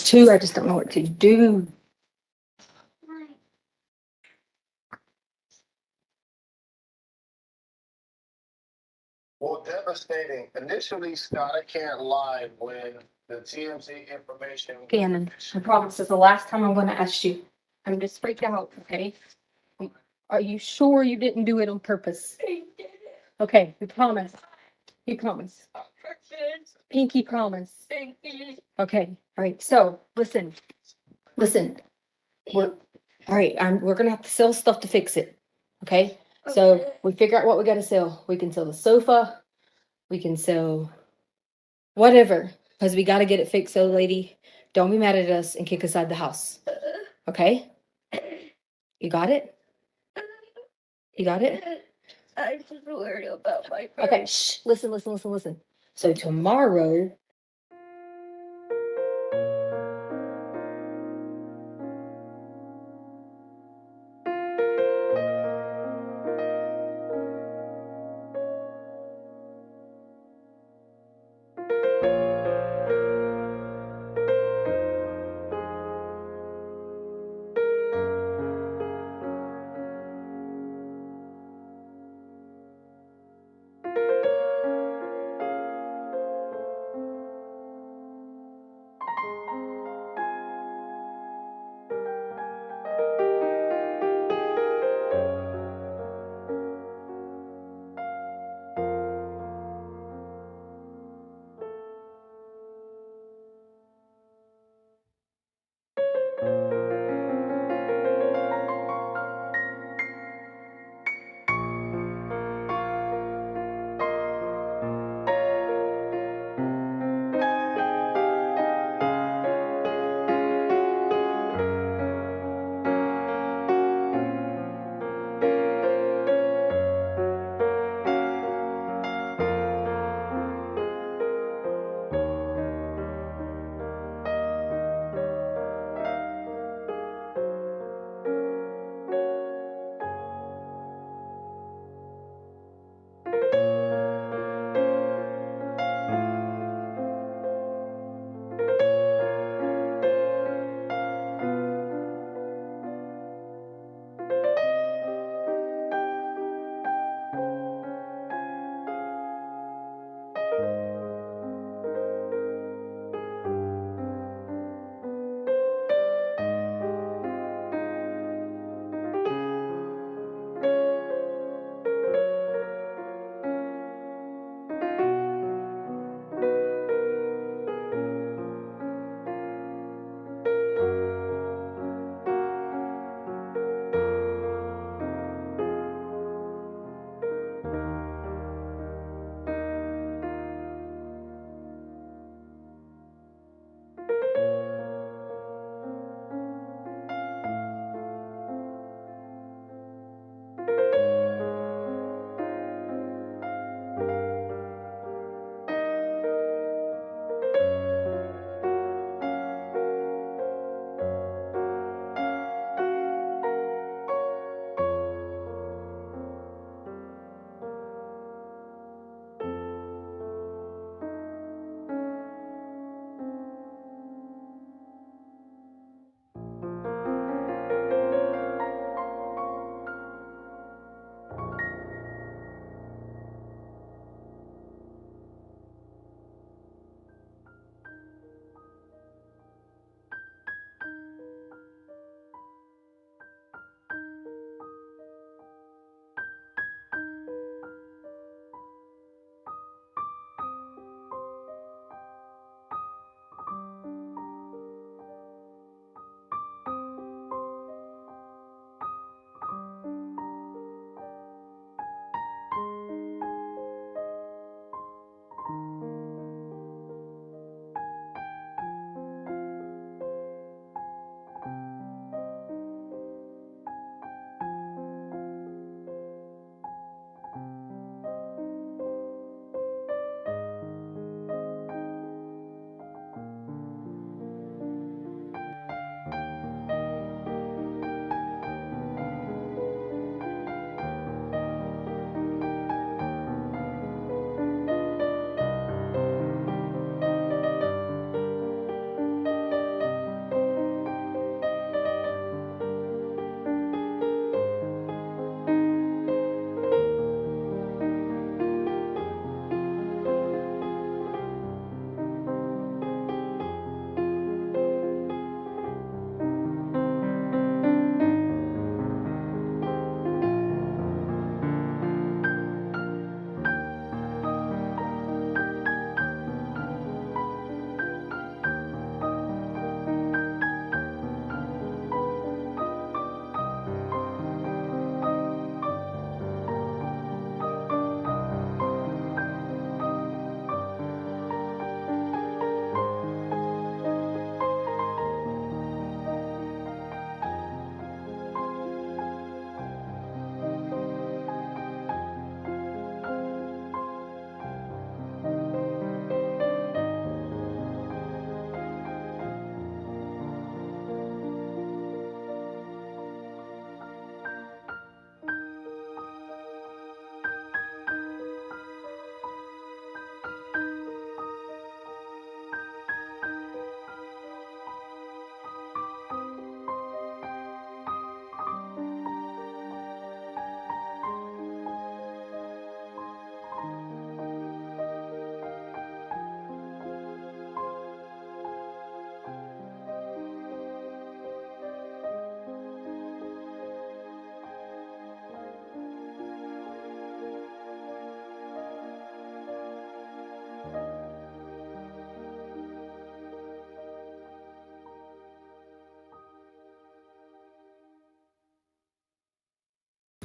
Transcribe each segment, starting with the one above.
too. I just don't know what to do. Well, devastating. Initially, Scott, I can't lie when the TMZ information. Gannon, I promise this is the last time I'm gonna ask you. I'm just freaked out, okay? Are you sure you didn't do it on purpose? Okay, we promise. We promise. Pinky promise. Okay, all right, so listen. We're, all right, we're gonna have to sell stuff to fix it. Okay? So we figure out what we gotta sell. We can sell the sofa, we can sell whatever, because we gotta get it fixed. So, lady, don't be mad at us and kick us out of the house. Okay? You got it? You got it? I'm just worried about my Okay, shh. Listen. So tomorrow,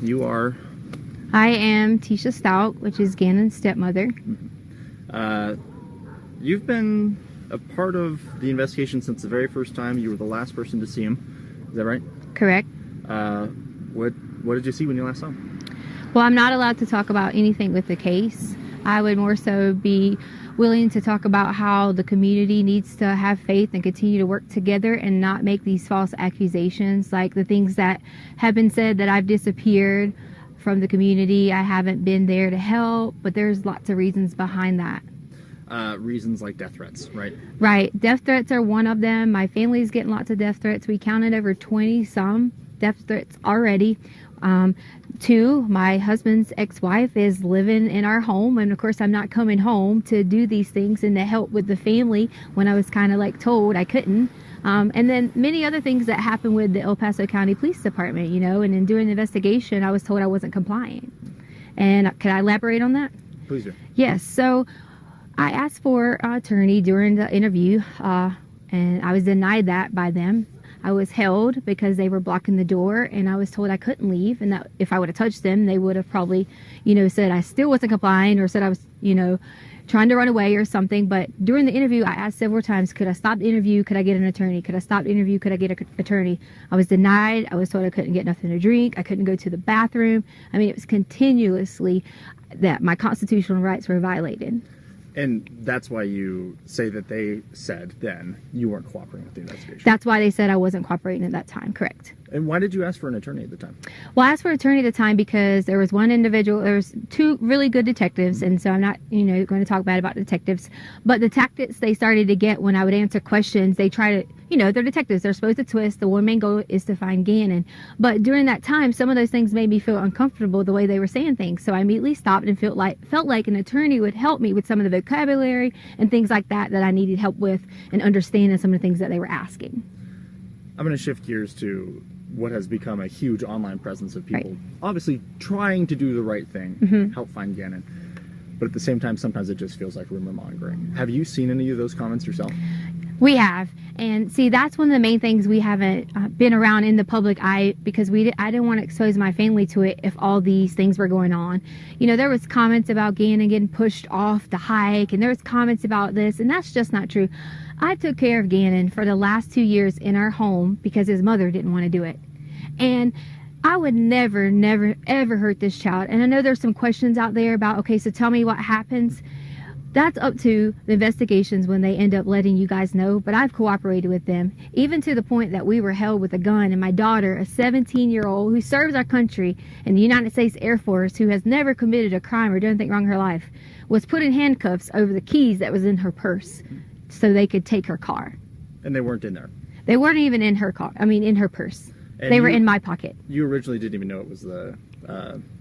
You are? I am Tisha Stout, which is Gannon's stepmother. You've been a part of the investigation since the very first time. You were the last person to see him. Is that right? Correct. What did you see when you last saw him? Well, I'm not allowed to talk about anything with the case. I would more so be willing to talk about how the community needs to have faith and continue to work together and not make these false accusations, like the things that have been said that I've disappeared from the community. I haven't been there to help, but there's lots of reasons behind that. Reasons like death threats, right? Right. Death threats are one of them. My family's getting lots of death threats. We counted over 20 some death threats already. Two, my husband's ex-wife is living in our home, and of course I'm not coming home to do these things and to help with the family when I was kind of like told I couldn't. And then many other things that happened with the El Paso County Police Department, you know, and in doing the investigation I was told I wasn't compliant. And can I elaborate on that? Please do. Yes. So I asked for an attorney during the interview, and I was denied that by them. I was held because they were blocking the door, and I was told I couldn't leave, and that if I would have touched them, they would have probably, you know, said I still wasn't complying, or said I was, you know, trying to run away or something. But during the interview, I asked several times, could I stop the interview? Could I get an attorney? Could I stop the interview? Could I get an attorney? I was denied. I was told I couldn't get nothing to drink. I couldn't go to the bathroom. I mean, it was continuously that my constitutional rights were violated. And that's why you say that they said then you weren't cooperating with the investigation. That's why they said I wasn't cooperating at that time, correct. And why did you ask for an attorney at the time? Well, I asked for an attorney at the time because there was one individual, there was two really good detectives, and so I'm not, you know, going to talk bad about detectives, but the tactics they started to get when I would answer questions, they try to, you know, they're detectives, they're supposed to twist. The one main goal is to find Gannon. But during that time, some of those things made me feel uncomfortable the way they were saying things. So I immediately stopped and felt like an attorney would help me with some of the vocabulary and things like that I needed help with, and understanding some of the things that they were asking. I'm going to shift gears to what has become a huge online presence of people obviously trying to do the right thing, help find Gannon. But at the same time, sometimes it just feels like rumor mongering. Have you seen any of those comments yourself? We have. And see, that's one of the main things we haven't been around in the public eye, because I didn't want to expose my family to it if all these things were going on. You know, there was comments about Gannon getting pushed off the hike, and there was comments about this, and that's just not true. I took care of Gannon for the last 2 years in our home because his mother didn't want to do it. And I would never, ever hurt this child. And I know there's some questions out there about, okay, so tell me what happens. That's up to the investigations when they end up letting you guys know, but I've cooperated with them, even to the point that we were held with a gun, and my daughter, a 17-year-old who serves our country in the United States Air Force, who has never committed a crime or done anything wrong in her life, was put in handcuffs over the keys that was in her purse so they could take her car. And they weren't in there? They weren't even in her car, I mean in her purse. And they were in my pocket. You originally didn't even know it was the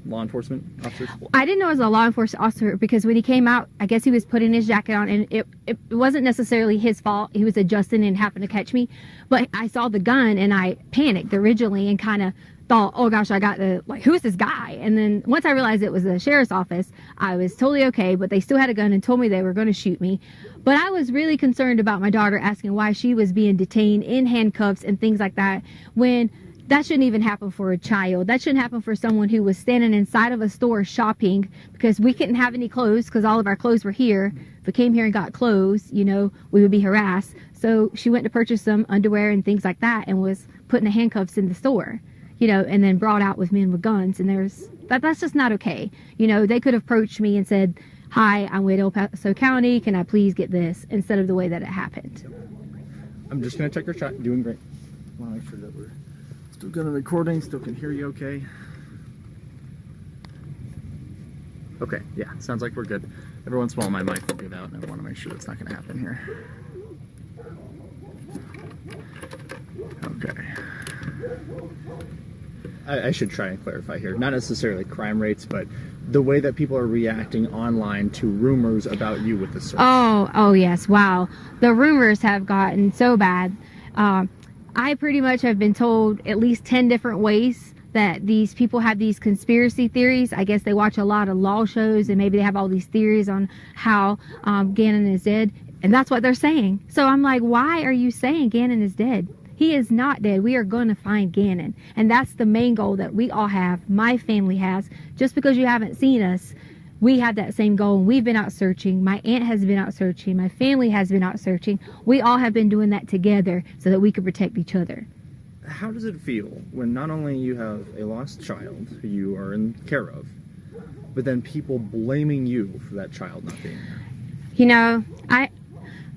law enforcement officers? I didn't know it was a law enforcement officer because when he came out, I guess he was putting his jacket on, and it wasn't necessarily his fault. He was adjusting and happened to catch me. But I saw the gun and I panicked originally and kind of thought, oh gosh, I got to, like, who's this guy? And then once I realized it was the sheriff's office, I was totally okay, but they still had a gun and told me they were going to shoot me. But I was really concerned about my daughter, asking why she was being detained in handcuffs and things like that, when that shouldn't even happen for a child. That shouldn't happen for someone who was standing inside of a store shopping, because we couldn't have any clothes because all of our clothes were here. If we came here and got clothes, you know, we would be harassed. So she went to purchase some underwear and things like that and was put in the handcuffs in the store, you know, and then brought out with men with guns. And that's just not okay. You know, they could have approached me and said, hi, I'm with El Paso County, can I please get this, instead of the way that it happened. I'm just going to check your shot. Doing great. I want to make sure that we're still got a recording, still can hear you okay. Okay, yeah, sounds like we're good. Every once in a while my mic will give out, and I want to make sure that's not going to happen here. Okay. I should try and clarify here. Not necessarily crime rates, but the way that people are reacting online to rumors about you with the search. Oh yes, wow. The rumors have gotten so bad. I pretty much have been told at least 10 different ways that these people have these conspiracy theories. I guess they watch a lot of law shows and maybe they have all these theories on how Gannon is dead, and that's what they're saying. So I'm like, why are you saying Gannon is dead? He is not dead. We are going to find Gannon. And that's the main goal that we all have. My family has. Just because you haven't seen us, we have that same goal. And we've been out searching. My aunt has been out searching. My family has been out searching. We all have been doing that together so that we could protect each other. How does it feel when not only you have a lost child who you are in care of, but then people blaming you for that child not being there? You know,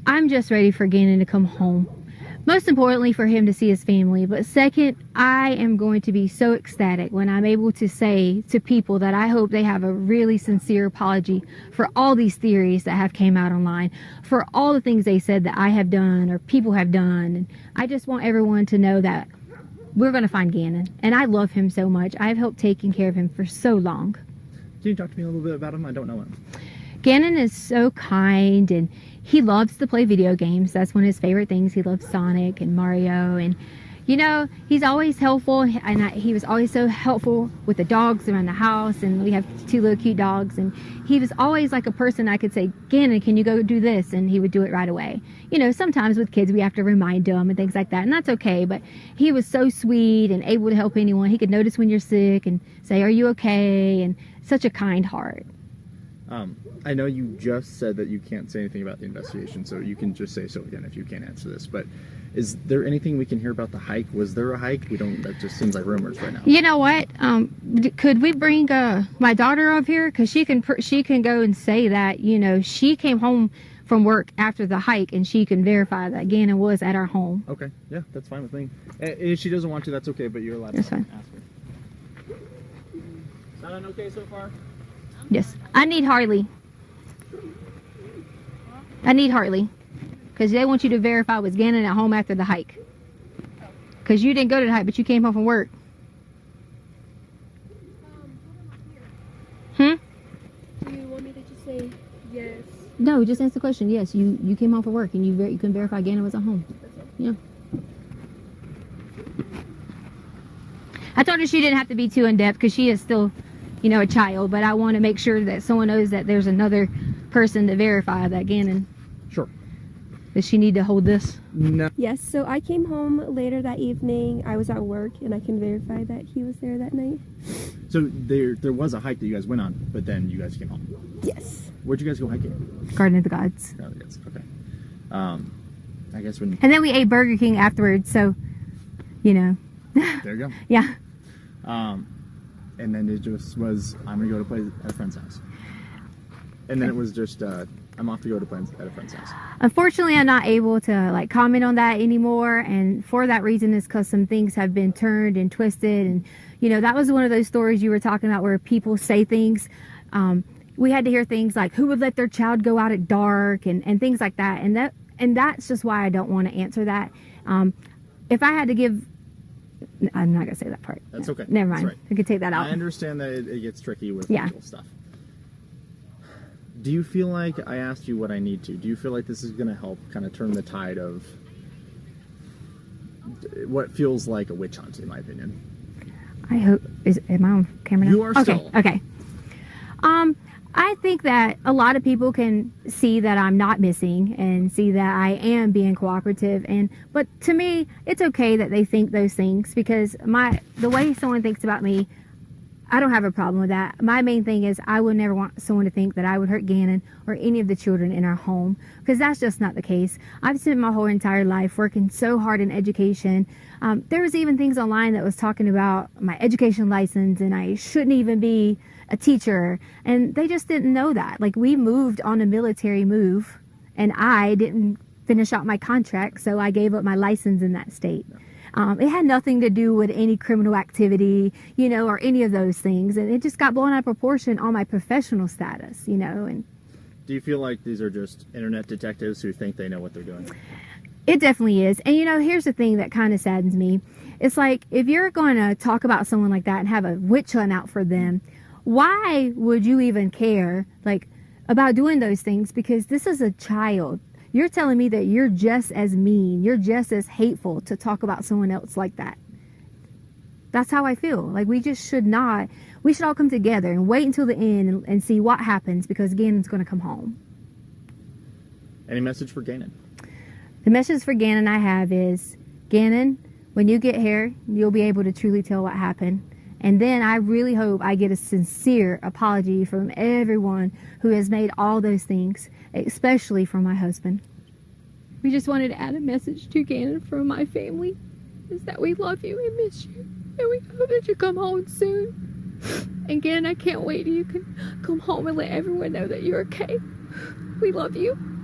I'm just ready for Gannon to come home. Most importantly, for him to see his family. But second, I am going to be so ecstatic when I'm able to say to people that I hope they have a really sincere apology for all these theories that have came out online, for all the things they said that I have done or people have done. And I just want everyone to know that we're going to find Gannon. And I love him so much. I've helped taking care of him for so long. Can you talk to me a little bit about him? I don't know him. Gannon is so kind, and he loves to play video games. That's one of his favorite things. He loves Sonic and Mario, and you know, he's always helpful, and he was always so helpful with the dogs around the house, and we have 2 little cute dogs, and he was always like a person I could say, Gannon, can you go do this? And he would do it right away. You know, sometimes with kids we have to remind them and things like that, and that's okay, but he was so sweet and able to help anyone. He could notice when you're sick and say, are you okay? And such a kind heart. I know you just said that you can't say anything about the investigation, so you can just say so again if you can't answer this, but is there anything we can hear about the hike? Was there a hike? That just seems like rumors right now. You know what? Could we bring my daughter up here? Because she can go and say that, you know, she came home from work after the hike, and she can verify that Gannon was at our home. Okay, yeah, that's fine with me. If she doesn't want to, that's okay, but you're allowed to ask her. Sound okay so far? Yes. I need Harley. Because they want you to verify was Gannon at home after the hike. Because you didn't go to the hike, but you came home from work. Do you want me to just say yes? No, just answer the question. Yes, you came home from work, and you can verify Gannon was at home. Yeah. I told her she didn't have to be too in-depth because she is still, you know, a child. But I want to make sure that someone knows that there's another person to verify that Gannon. Sure. Does she need to hold this? No. Yes, so I came home later that evening. I was at work, and I can verify that he was there that night. So there was a hike that you guys went on, but then you guys came home. Yes. Where'd you guys go hiking? Garden of the Gods. Garden of the Gods. Okay. I guess when And then we ate Burger King afterwards, so, you know. there you go. Yeah. And then it just was, I'm gonna go to play at a friend's house. And then it was just, I'm off to go to play at a friend's house. Unfortunately, I'm not able to like comment on that anymore, and for that reason is because some things have been turned and twisted, and you know, that was one of those stories you were talking about where people say things. We had to hear things like who would let their child go out at dark and things like that, and that's just why I don't want to answer that. If I had to give, I'm not gonna say that part. That's okay. Never That's mind. right. I could take that out. I understand that it gets tricky with Yeah. legal stuff. Do you feel like I asked you what I need to? Do you feel like this is going to help kind of turn the tide of what feels like a witch hunt, in my opinion? I hope. Am I on camera now? You are okay. still. Okay. I think that a lot of people can see that I'm not missing and see that I am being cooperative, but to me, it's okay that they think those things because the way someone thinks about me, I don't have a problem with that. My main thing is I would never want someone to think that I would hurt Gannon or any of the children in our home because that's just not the case. I've spent my whole entire life working so hard in education. There was even things online that was talking about my education license and I shouldn't even be a teacher, and they just didn't know that. Like, we moved on a military move and I didn't finish out my contract, so I gave up my license in that state. It had nothing to do with any criminal activity, you know, or any of those things. And it just got blown out of proportion on my professional status, you know. And do you feel like these are just internet detectives who think they know what they're doing? it definitely is. And, you know, here's the thing that kind of saddens me. It's like, if you're going to talk about someone like that and have a witch hunt out for them, why would you even care, like, about doing those things? Because this is a child. You're telling me that you're just as mean, you're just as hateful to talk about someone else like that. That's how I feel. Like, we just should not, we should all come together and wait until the end and see what happens, because Gannon's going to come home. Any message for Gannon? The message for Gannon I have is, Gannon, when you get here, you'll be able to truly tell what happened. And then I really hope I get a sincere apology from everyone who has made all those things, especially from my husband. We just wanted to add a message to Gannon from my family, is that we love you and miss you, and we hope that you come home soon. And Gannon, I can't wait till you can come home and let everyone know that you're okay. We love you.